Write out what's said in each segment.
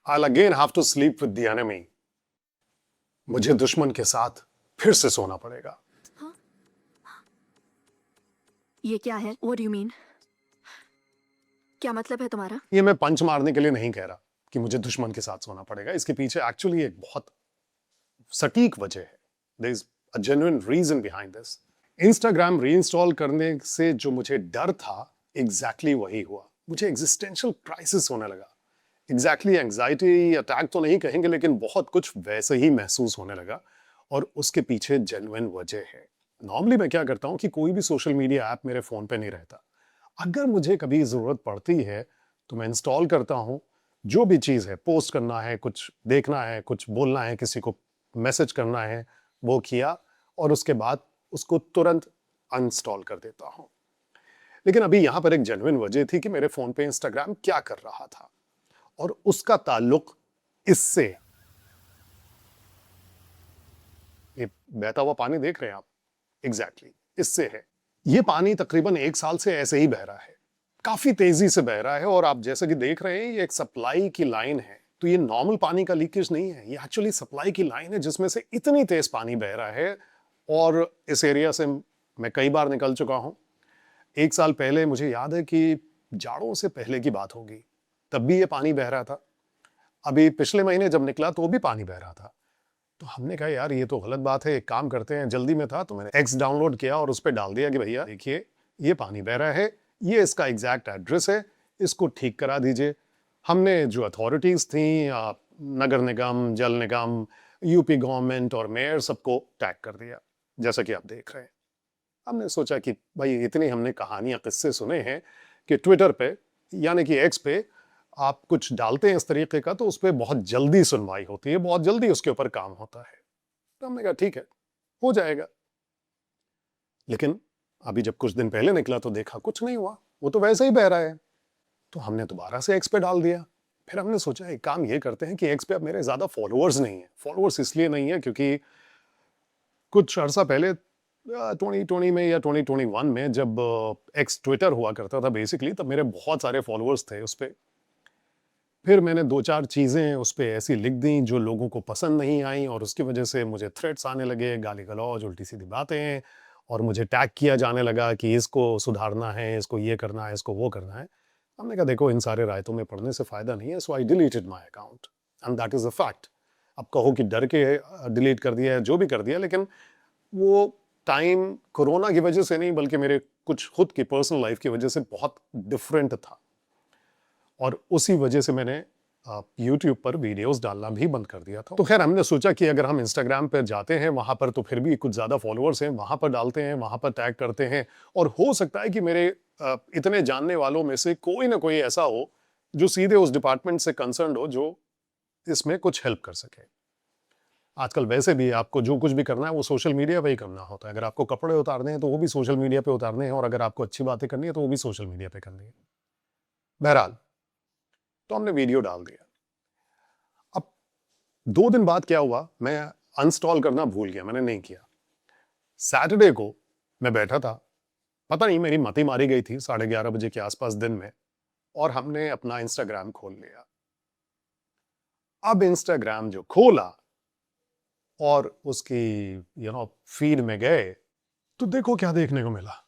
I'll again have to sleep with the enemy. मुझे दुश्मन के साथ फिर से सोना पड़ेगा। ये क्या है? What do you mean? क्या मतलब है तुम्हारा? ये मैं पंच मारने के लिए नहीं कह रहा कि मुझे दुश्मन के साथ सोना पड़ेगा। इसके पीछे एक्चुअली एक बहुत सटीक वजह है। There is a genuine reason behind this. Instagram reinstall करने से जो मुझे डर था, एग्जैक्टली वही हुआ। मुझे एग्जिस्टेंशियल क्राइसिस होने लगा। एग्जैक्टली एंग्जाइटी अटैक तो नहीं कहेंगे, लेकिन बहुत कुछ वैसे ही महसूस होने लगा और उसके पीछे जेन्युइन वजह है। नॉर्मली मैं क्या करता हूँ कि कोई भी सोशल मीडिया ऐप मेरे फोन पे नहीं रहता। अगर मुझे कभी जरूरत पड़ती है तो मैं इंस्टॉल करता हूँ। जो भी चीज़ है, पोस्ट करना है, कुछ देखना है, कुछ बोलना है, किसी को मैसेज करना है, वो किया और उसके बाद उसको तुरंत अनइंस्टॉल कर देता हूँ। लेकिन अभी यहां पर एक जेन्युइन वजह थी कि मेरे फोन पे इंस्टाग्राम क्या कर रहा था और उसका ताल्लुक इससे, ये बहता हुआ पानी देख रहे हैं आप, एग्जैक्टली इससे है। ये पानी तकरीबन 1 साल से ऐसे ही बह रहा है, काफी तेजी से बह रहा है और आप जैसे कि देख रहे हैं ये एक सप्लाई की लाइन है। तो ये नॉर्मल पानी का लीकेज नहीं है, ये एक्चुअली सप्लाई की लाइन है जिसमें से इतनी तेज पानी बह रहा है। और इस एरिया से मैं कई बार निकल चुका हूं। 1 साल पहले मुझे याद है कि जाड़ों से पहले की बात होगी, तब भी ये पानी बह रहा था। अभी पिछले महीने जब निकला तो भी पानी बह रहा था। तो हमने कहा यार ये तो गलत बात है, एक काम करते हैं। जल्दी में था तो मैंने एक्स डाउनलोड किया और उस पर डाल दिया कि भैया देखिए ये पानी बह रहा है, ये इसका एग्जैक्ट एड्रेस है, इसको ठीक करा दीजिए। हमने जो अथॉरिटीज थी, नगर निगम, जल निगम, यूपी गवर्नमेंट और मेयर, सबको टैग कर दिया जैसा कि आप देख रहे हैं। हमने सोचा कि भाई इतनी हमने कहानियां, किस्से सुने हैं कि ट्विटर पे यानी कि एक्स पे आप कुछ डालते हैं इस तरीके का तो उस पर बहुत जल्दी सुनवाई होती है, बहुत जल्दी उसके ऊपर काम होता है। तो हमने कहा ठीक है, हो जाएगा। लेकिन अभी जब कुछ दिन पहले निकला तो देखा कुछ नहीं हुआ, वो तो वैसे ही बह रहा है। तो हमने दोबारा से एक्स पे डाल दिया। फिर हमने सोचा एक काम ये करते हैं कि एक्स पे अब मेरे ज्यादा फॉलोअर्स नहीं है। फॉलोअर्स इसलिए नहीं है क्योंकि कुछ अर्सा पहले 2020 में या 2021 में जब एक्स ट्विटर हुआ करता था बेसिकली, तब मेरे बहुत सारे फॉलोअर्स थे उस पर। फिर मैंने 2-4 चीज़ें उस पर ऐसी लिख दी जो लोगों को पसंद नहीं आई और उसकी वजह से मुझे थ्रेट्स आने लगे, गाली गलौज, उल्टी सीधी बातें, और मुझे टैग किया जाने लगा कि इसको सुधारना है, इसको ये करना है, इसको वो करना है। हमने कहा देखो इन सारे रायतों में पढ़ने से फ़ायदा नहीं है, so I deleted my account and that is a fact. अब कहो कि डर के डिलीट कर दिया है, जो भी कर दिया, लेकिन वो टाइम कोरोना की वजह से नहीं बल्कि मेरे कुछ खुद की पर्सनल लाइफ की वजह से बहुत डिफरेंट था और उसी वजह से मैंने यूट्यूब पर वीडियोस डालना भी बंद कर दिया था। तो खैर हमने सोचा कि अगर हम इंस्टाग्राम पर जाते हैं, वहां पर तो फिर भी कुछ ज़्यादा फॉलोअर्स हैं, वहां पर डालते हैं, वहां पर टैग करते हैं और हो सकता है कि मेरे इतने जानने वालों में से कोई ना कोई ऐसा हो जो सीधे उस डिपार्टमेंट से कंसर्न हो, जो इसमें कुछ हेल्प कर सके। आजकल वैसे भी आपको जो कुछ भी करना है वो सोशल मीडिया पे ही करना होता है। अगर आपको कपड़े उतारने हैं तो वो भी सोशल मीडिया पे उतारने हैं और अगर आपको अच्छी बातें करनी है तो वो भी सोशल मीडिया पे करनी है। बहरहाल, तो हमने वीडियो डाल दिया। अब 2 दिन बाद क्या हुआ, मैं अनइंस्टॉल करना भूल गया, मैंने नहीं किया। सैटरडे को मैं बैठा था, पता नहीं मेरी मति मारी गई थी 11:30 बजे के आसपास दिन में, और हमने अपना इंस्टाग्राम खोल लिया। अब इंस्टाग्राम जो खोला और उसकी फीड में गए तो देखो क्या देखने को मिला।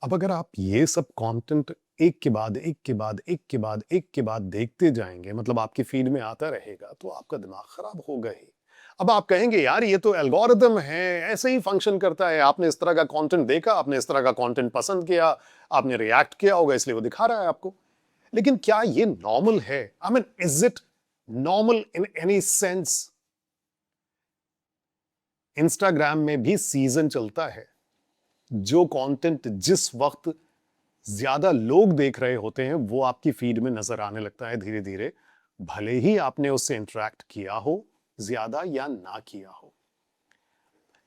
अब अगर आप ये सब कंटेंट एक के बाद एक के बाद एक के बाद एक के बाद देखते जाएंगे, मतलब आपकी फीड में आता रहेगा, तो आपका दिमाग खराब होगा ही। अब आप कहेंगे यार ये तो एल्गोरिदम है, ऐसे ही फंक्शन करता है, आपने इस तरह का कंटेंट देखा, आपने इस तरह का कंटेंट पसंद किया, आपने रिएक्ट किया होगा, इसलिए वो दिखा रहा है आपको। लेकिन क्या ये नॉर्मल है? I mean, is it normal in any sense? Instagram में भी सीजन चलता है। जो कंटेंट जिस वक्त ज्यादा लोग देख रहे होते हैं वो आपकी फीड में नजर आने लगता है धीरे धीरे, भले ही आपने उससे इंटरेक्ट किया हो ज्यादा या ना किया हो।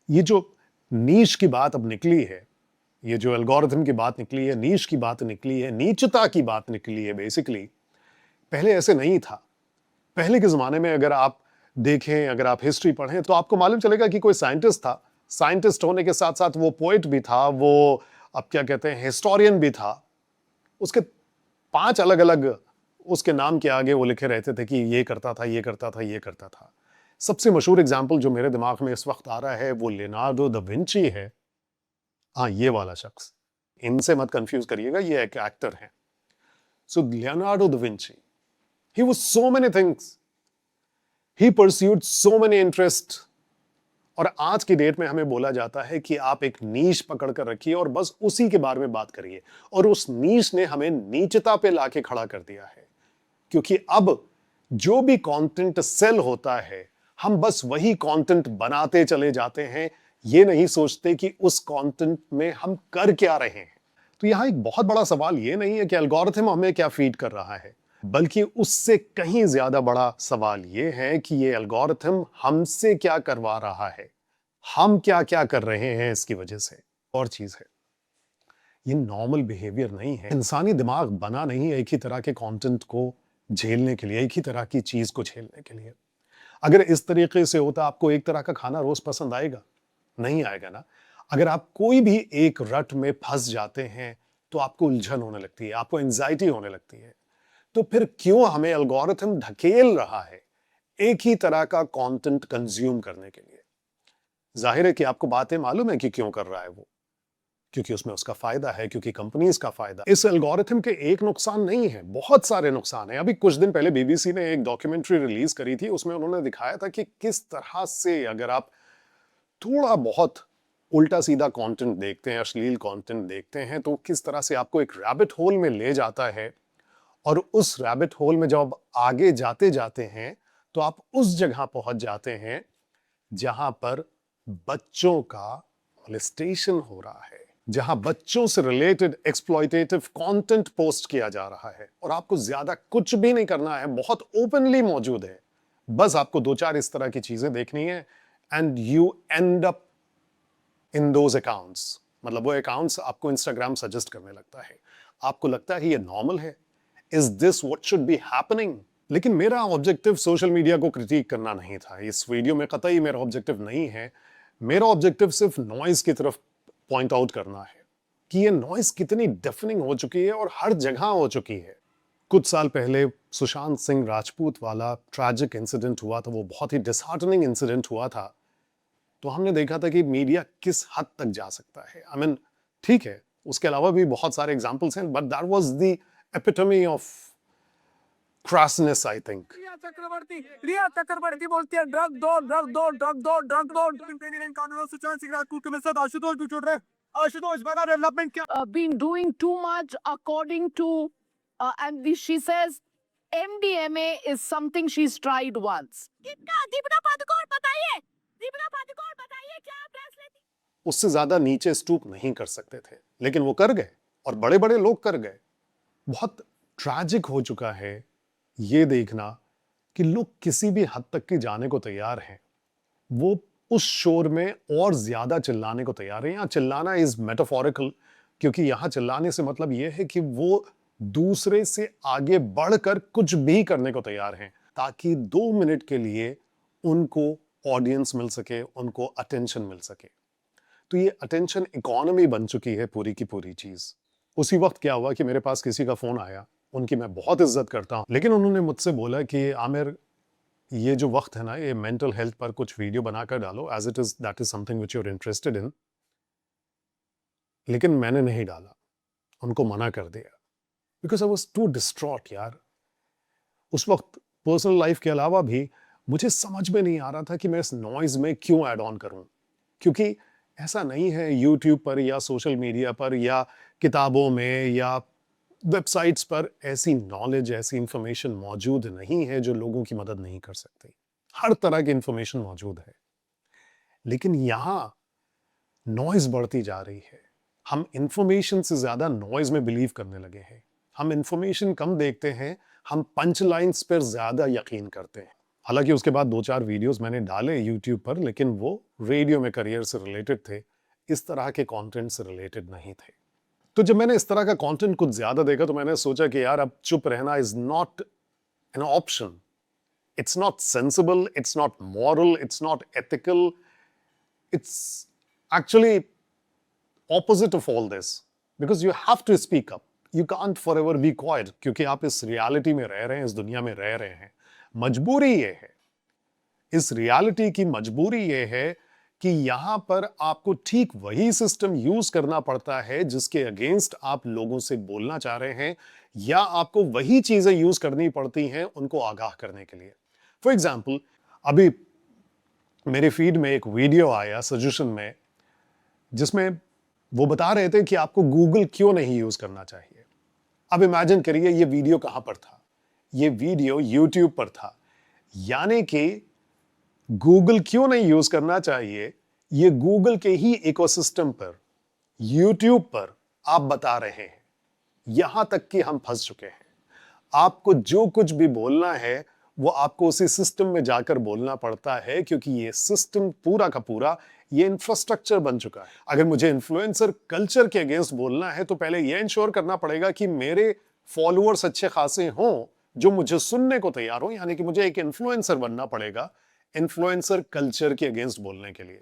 ये जो नीश की बात अब निकली है, ये जो एल्गोरिथम की बात निकली है, नीश की बात निकली है, नीचता की बात निकली है, बेसिकली पहले ऐसे नहीं था। पहले के जमाने में अगर आप देखें, अगर आप हिस्ट्री पढ़ें तो आपको मालूम चलेगा कि कोई साइंटिस्ट था। साइंटिस्ट होने के साथ साथ वो पोएट भी था, वो अब क्या कहते हैं हिस्टोरियन भी था। उसके 5 अलग अलग उसके नाम के आगे वो लिखे रहते थे कि ये करता था, ये करता था, ये करता था। सबसे मशहूर एग्जाम्पल जो मेरे दिमाग में इस वक्त आ रहा है वो लियोनार्डो दा विंची है। हाँ, ये वाला शख्स, इनसे मत कंफ्यूज करिएगा, ये एक एक्टर है। So Leonardo da Vinci, he was so many things, he pursued so many interest. और आज की डेट में हमें बोला जाता है कि आप एक नीश पकड़ कर रखिए और बस उसी के बारे में बात करिए, और उस नीश ने हमें नीचता पे लाके खड़ा कर दिया है। क्योंकि अब जो भी कंटेंट सेल होता है, हम बस वही कंटेंट बनाते चले जाते हैं, ये नहीं सोचते कि उस कंटेंट में हम कर क्या रहे हैं। तो यहां एक बहुत बड़ा सवाल ये नहीं है कि एल्गोरिथम हमें क्या फीड कर रहा है, बल्कि उससे कहीं ज्यादा बड़ा सवाल ये है कि ये एल्गोरिथम हमसे क्या करवा रहा है, हम क्या क्या कर रहे हैं इसकी वजह से। और चीज है, ये नॉर्मल बिहेवियर नहीं है। इंसानी दिमाग बना नहीं है एक ही तरह के कंटेंट को झेलने के लिए, एक ही तरह की चीज को झेलने के लिए। अगर इस तरीके से होता, आपको एक तरह का खाना रोज पसंद आएगा? नहीं आएगा ना। अगर आप कोई भी एक रट में फंस जाते हैं तो आपको उलझन होने लगती है, आपको एंजाइटी होने लगती है। तो फिर क्यों हमें एल्गोरिथम ढकेल रहा है एक ही तरह का कंटेंट कंज्यूम करने के लिए? जाहिर है कि आपको बातें मालूम है कि क्यों कर रहा है वो, क्योंकि उसमें उसका फायदा है, क्योंकि कंपनीज का फायदा। इस एल्गोरिथम के एक नुकसान नहीं है, बहुत सारे नुकसान हैं। अभी कुछ दिन पहले बीबीसी ने एक डॉक्यूमेंट्री रिलीज करी थी, उसमें उन्होंने दिखाया था कि किस तरह से अगर आप थोड़ा बहुत उल्टा सीधा कंटेंट देखते हैं, अश्लील कंटेंट देखते हैं, तो किस तरह से आपको एक रैबिट होल में ले जाता है। और उस रैबिट होल में जब आगे जाते जाते हैं तो आप उस जगह पहुंच जाते हैं जहां पर बच्चों का मोलेस्टेशन हो रहा है, जहां बच्चों से रिलेटेड एक्सप्लॉयटेटिव कंटेंट पोस्ट किया जा रहा है। और आपको ज्यादा कुछ भी नहीं करना है, बहुत ओपनली मौजूद है। बस आपको दो चार इस तरह की चीजें देखनी है and you and up in those accounts. मतलब वो अकाउंट्स आपको इंस्टाग्राम सजेस्ट करने लगता है, आपको लगता है ये नॉर्मल है, is this what should be happening. लेकिन मेरा ऑब्जेक्टिव सोशल मीडिया को क्रिटिक करना नहीं था, इस वीडियो में कतई मेरा ऑब्जेक्टिव नहीं है। मेरा ऑब्जेक्टिव सिर्फ नॉइज की तरफ पॉइंट आउट करना है कि ये नॉइज कितनी डेफनिंग हो चुकी है और हर जगह हो चुकी है। कुछ साल पहले सुशांत सिंह राजपूत वाला ट्रैजिक इंसिडेंट हुआ था, वो बहुत ही डिसहार्टनिंग इंसिडेंट हुआ था। तो हमने देखा था कि मीडिया किस हद तक जा सकता है। आई मीन, ठीक है, उसके अलावा भी बहुत सारे एग्जांपल्स हैं, but that was the epitome of crassness, I think. रिया चक्रवर्ती बोलती है ड्रग दो ड्रग दो ड्रग दो ड्रग दो। कानून सुशांत सिंह राजपूत के साथ आशुतोष भी जुड़ रहे। आशुतोष बड़ा डेवलपमेंट क्या been doing too much according to she says MDMA is something she's tried once. Deepika Padukone बताइए क्या फैसले थी? उससे ज्यादा नीचे स्टूप नहीं कर सकते थे, लेकिन वो कर गए और बड़े बड़े लोग कर गए। बहुत ट्रैजिक हो चुका है ये देखना कि लोग किसी भी हद तक की जाने को तैयार हैं। वो उस शोर में और ज्यादा चिल्लाने को तैयार है। यहां चिल्लाना इज मेटाफोरिकल, क्योंकि यहां चिल्लाने से मतलब यह है कि वो दूसरे से आगे बढ़कर कुछ भी करने को तैयार हैं ताकि 2 मिनट के लिए उनको ऑडियंस मिल सके, उनको अटेंशन मिल सके। तो ये अटेंशन इकोनॉमी बन चुकी है पूरी की पूरी चीज। उसी वक्त क्या हुआ कि मेरे पास किसी का फोन आया, उनकी मैं बहुत इज्जत करता हूं, लेकिन उन्होंने मुझसे बोला कि आमिर, ये जो वक्त है ना, ये मेंटल हेल्थ पर कुछ वीडियो बनाकर डालो, as it is that is something which you are interested in. लेकिन मैंने नहीं डाला, उनको मना कर दिया, because I was too distraught यार। उस वक्त पर्सनल लाइफ के अलावा भी मुझे समझ में नहीं आ रहा था कि मैं इस नॉइज में क्यों ऐड ऑन करूं। क्योंकि ऐसा नहीं है यूट्यूब पर या सोशल मीडिया पर या किताबों में या वेबसाइट्स पर ऐसी नॉलेज, ऐसी इंफॉर्मेशन मौजूद नहीं है जो लोगों की मदद नहीं कर सकती। हर तरह की इंफॉर्मेशन मौजूद है, लेकिन यहां नॉइज बढ़ती जा रही है। हम इंफॉर्मेशन से ज्यादा नॉइज में बिलीव करने लगे हैं। हम इंफॉर्मेशन कम देखते हैं, हम पंच लाइन्स पर ज्यादा यकीन करते हैं। हालांकि उसके बाद 2-4 वीडियोस मैंने डाले यूट्यूब पर, लेकिन वो रेडियो में करियर से रिलेटेड थे, इस तरह के कंटेंट से रिलेटेड नहीं थे। तो जब मैंने इस तरह का कंटेंट कुछ ज्यादा देखा तो मैंने सोचा कि यार अब चुप रहना is not an option. It's not sensible, it's not moral, it's not ethical, it's actually opposite of all this, because you have to speak up. You can't for ever be quite, क्योंकि आप इस reality में रह रहे हैं, इस दुनिया में रह रहे हैं। मजबूरी ये है, इस रियलिटी की मजबूरी ये है कि यहां पर आपको ठीक वही सिस्टम यूज करना पड़ता है जिसके अगेंस्ट आप लोगों से बोलना चाह रहे हैं, या आपको वही चीजें यूज करनी पड़ती हैं उनको आगाह करने के लिए। फॉर एग्जाम्पल, अभी मेरे फीड में एक वीडियो आया सजेशन में, जिसमें वो बता रहे थे कि आपको गूगल क्यों नहीं यूज करना चाहिए। अब इमेजिन करिए ये वीडियो कहां पर था, ये वीडियो यूट्यूब पर था। यानी कि गूगल क्यों नहीं यूज करना चाहिए, ये गूगल के ही इकोसिस्टम पर, यूट्यूब पर आप बता रहे हैं। यहां तक कि हम फंस चुके हैं। आपको जो कुछ भी बोलना है वो आपको उसी सिस्टम में जाकर बोलना पड़ता है, क्योंकि ये सिस्टम पूरा का पूरा ये इंफ्रास्ट्रक्चर बन चुका है। अगर मुझे इन्फ्लुएंसर कल्चर के अगेंस्ट बोलना है तो पहले ये इंश्योर करना पड़ेगा कि मेरे फॉलोअर्स अच्छे खासे हों जो मुझे सुनने को तैयार हो। यानी कि मुझे एक इन्फ्लुएंसर बनना पड़ेगा इन्फ्लुएंसर कल्चर के अगेंस्ट बोलने के लिए।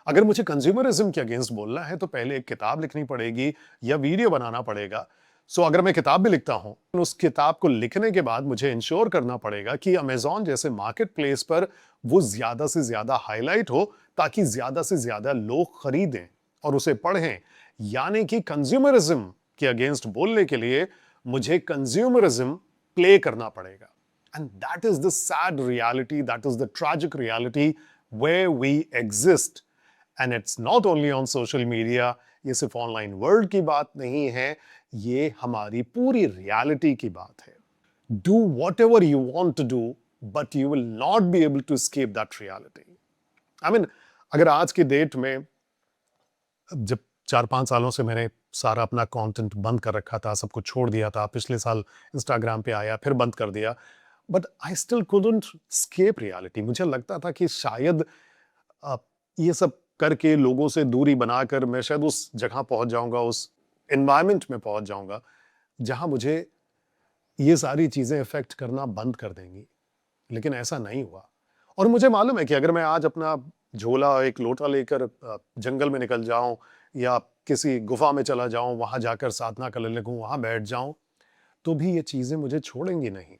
अगर मुझे कंज्यूमरिज्म के अगेंस्ट बोलना है तो पहले एक किताब लिखनी पड़ेगी या वीडियो बनाना पड़ेगा। सो अगर मैं किताब भी लिखता हूं, उस किताब को लिखने के बाद मुझे इंश्योर करना पड़ेगा कि अमेज़न जैसे मार्केट प्लेस पर वो ज्यादा से ज्यादा हाईलाइट हो, ताकि ज्यादा से ज्यादा लोग खरीदें और उसे पढ़ें। यानी कि कंज्यूमरिज्म के अगेंस्ट बोलने के लिए मुझे कंज्यूमरिज्म प्ले करना पड़ेगा। And that is the sad reality, that is the tragic reality where we exist. And it's not only on social media, ये सिर्फ ऑनलाइन वर्ल्ड की बात नहीं है, ये हमारी पूरी रियलिटी की बात है। Do whatever you want to do, but you will not be able to escape that reality. I mean, अगर आज की डेट में, जब 4-5 सालों से मैंने सारा अपना कंटेंट बंद कर रखा था, सब कुछ छोड़ दिया था, पिछले साल इंस्टाग्राम पे आया, फिर बंद कर दिया, but I still couldn't escape reality. मुझे लगता था कि शायद ये सब करके लोगों से दूरी बनाकर मैं शायद उस जगह पहुंच जाऊंगा, उस एनवायरनमेंट में पहुंच जाऊंगा जहां मुझे ये सारी चीजें इफेक्ट करना बंद कर देंगी। लेकिन ऐसा नहीं हुआ। और मुझे मालूम है कि अगर मैं आज अपना झोला, एक लोटा लेकर जंगल में निकल जाऊं या किसी गुफा में चला जाऊं, वहां जाकर साधना करने लगूं, वहां बैठ जाऊं, तो भी ये चीजें मुझे छोड़ेंगी नहीं।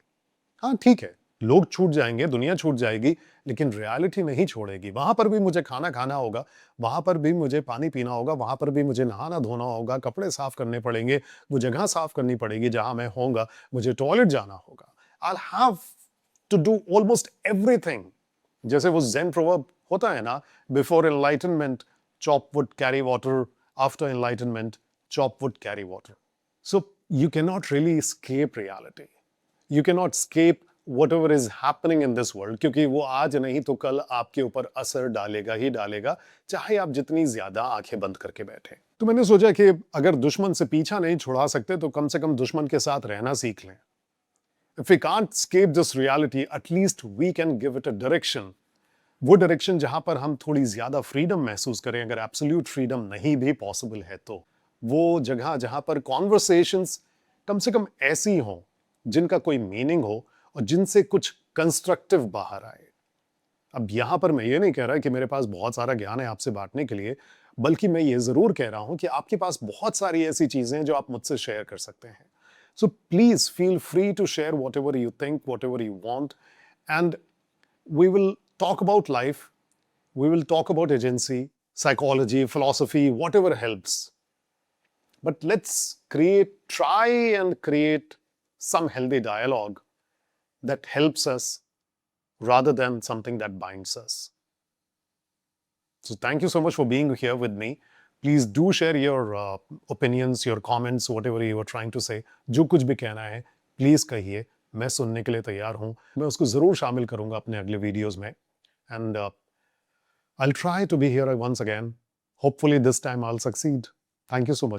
हाँ ठीक है, लोग छूट जाएंगे, दुनिया छूट जाएगी, लेकिन रियलिटी नहीं छोड़ेगी। वहां पर भी मुझे खाना खाना होगा, वहां पर भी मुझे पानी पीना होगा, वहां पर भी मुझे नहाना धोना होगा, कपड़े साफ करने पड़ेंगे, वो जगह साफ करनी पड़ेगी जहां मैं होऊंगा, मुझे टॉयलेट जाना होगा। I'll have to do almost everything. जैसे वो ज़ेन प्रोवर्ब होता है ना, before enlightenment chop wood carry water, after enlightenment chop wood carry water. So you can not really escape reality. You cannot escape whatever is happening in this world, क्योंकि वो आज नहीं तो कल आपके ऊपर असर डालेगा ही डालेगा, चाहे आप जितनी ज्यादा आंखें बंद करके बैठे। तो मैंने सोचा कि अगर दुश्मन से पीछा नहीं छुड़ा सकते तो कम से कम दुश्मन के साथ रहना सीख लें। If we can't escape this reality, at least we can give it a direction. वो डायरेक्शन जहां पर हम थोड़ी ज्यादा फ्रीडम महसूस करें, अगर एब्सोल्यूट फ्रीडम नहीं भी पॉसिबल है तो वो जगह जहां पर कॉन्वर्सेशंस कम से कम ऐसी हों जिनका कोई मीनिंग हो और जिनसे कुछ कंस्ट्रक्टिव बाहर आए। अब यहां पर मैं ये नहीं कह रहा कि मेरे पास बहुत सारा ज्ञान है आपसे बांटने के लिए, बल्कि मैं ये जरूर कह रहा हूं कि आपके पास बहुत सारी ऐसी चीजें हैं जो आप मुझसे शेयर कर सकते हैं। So please feel free to share whatever you think, whatever you want, and we will talk about life, we will talk about agency, psychology, philosophy, whatever helps. But let's try and create some healthy dialogue that helps us rather than something that binds us. So thank you so much for being here with me. Please do share your opinions, your comments, whatever you were trying to say. जो कुछ भी कहना है please कहिए, मैं सुनने के लिए तैयार हूं। मैं उसको जरूर शामिल करूंगा अपने अगले वीडियोस में। And I'll try to be here once again. Hopefully this time I'll succeed. Thank you so much.